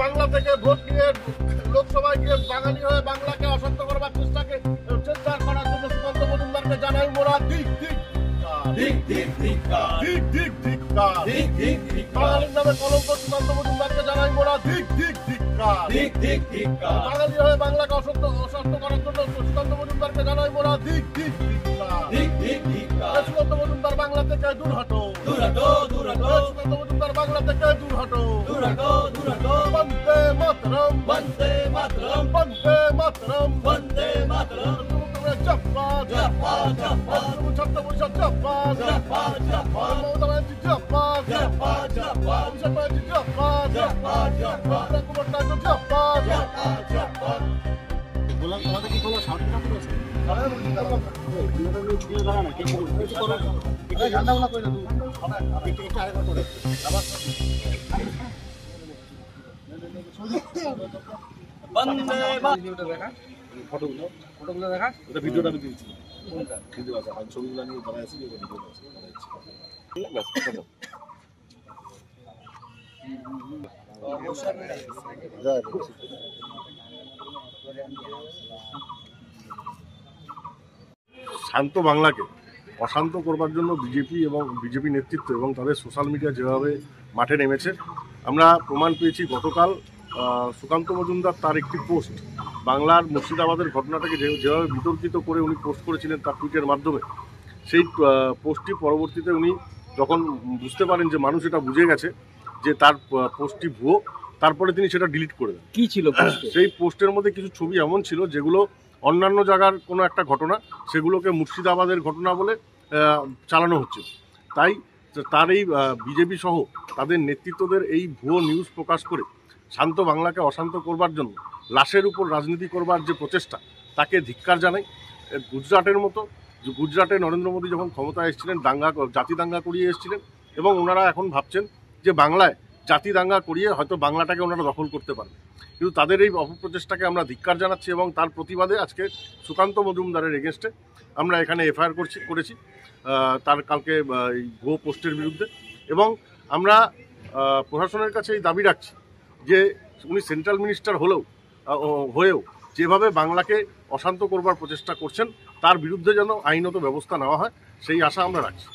বাংলা থেকে ভোট নিয়ে লোকসভায় গিয়ে বাঙালি হয়ে বাংলাকে অশান্ত করবার চেষ্টাকে চেষ্টা করার জন্য সুকান্ত মজুমদারকে জানাই মোরা দিক দিক বাঙালির নামে কলঙ্ক সুকান্ত মজুমদারকে জানাই মোরা দিক দিক বাঙালি হয়ে বাংলাকে অশান্ত করার জন্য সুকান্ত মজুমদারকে জানাই মোরা দিক দিক সুকান্ত মজুমদার বাংলা থেকে দূর হটো সুকান্ত মজুমদার বাংলা থেকে দূর হটো বন্দে মাতরম বন্দে মাতরম বন্দে মাতরম বন্দে মাতরম জব্বার জব্বার জব্বার ছাত্র পরিষদ জব্বার জব্বার জব্বার মমতা ব্যানার্জি জব্বার জব্বার জব্বার অভিষেক ব্যানার্জি জব্বার জব্বার জব্বার কুমার নাইডু জব্বার জব্বার জব্বার বললাম তোমাদের কি কোনো সাউন্ড না করেছে ফটোগুলো দেখা ভিডিওটা আমি দিয়েছি ভিডিও আছে আমি ছবিগুলো নিয়ে বানাই আছি ভিডিও শান্ত বাংলাকে অশান্ত করবার জন্য বিজেপি এবং বিজেপি নেতৃত্ব এবং তাদের সোশ্যাল মিডিয়া যেভাবে মাঠে নেমেছে আমরা প্রমাণ পেয়েছি গতকাল সুকান্ত মজুমদার তার একটি পোস্ট বাংলার মুর্শিদাবাদের ঘটনাটাকে যেভাবে বিতর্কিত করে উনি পোস্ট করেছিলেন তার টুইটের মাধ্যমে সেই পোস্টটি পরবর্তীতে উনি যখন বুঝতে পারেন যে মানুষ এটা বুঝে গেছে যে তার পোস্টটি ভুয়ো তারপরে তিনি সেটা ডিলিট করে দেন। কী ছিল সেই পোস্টের মধ্যে কিছু ছবি এমন ছিল যেগুলো অন্যান্য জায়গার কোনো একটা ঘটনা সেগুলোকে মুর্শিদাবাদের ঘটনা বলে চালানো হচ্ছে। তাই তার এই বিজেপি সহ তাদের নেতৃত্বদের এই ভুয়ো নিউজ প্রকাশ করে শান্ত বাংলাকে অশান্ত করবার জন্য লাশের উপর রাজনীতি করবার যে প্রচেষ্টা তাকে ধিক্কার জানাই। গুজরাটের মতো গুজরাটে নরেন্দ্র মোদী যখন ক্ষমতায় এসেছিলেন জাতি দাঙ্গা করিয়ে এসেছিলেন এবং ওনারা এখন ভাবছেন যে বাংলায় জাতি দাঙ্গা করিয়ে হয়তো বাংলাটাকে ওনারা দখল করতে পারবে, কিন্তু তাদের এই অপপ্রচেষ্টাকে আমরা ধিক্কার জানাচ্ছি এবং তার প্রতিবাদে আজকে সুকান্ত মজুমদারের এগেনস্টে আমরা এখানে এফআইআর করেছি তার কালকে এই ভুয়ো পোস্টের বিরুদ্ধে। এবং আমরা প্রশাসনের কাছে এই দাবি রাখছি যে উনি সেন্ট্রাল মিনিস্টার হয়েও যেভাবে বাংলাকে অশান্ত করবার প্রচেষ্টা করছেন তার বিরুদ্ধে যেন আইনত ব্যবস্থা নেওয়া হয় সেই আশা আমরা রাখছি।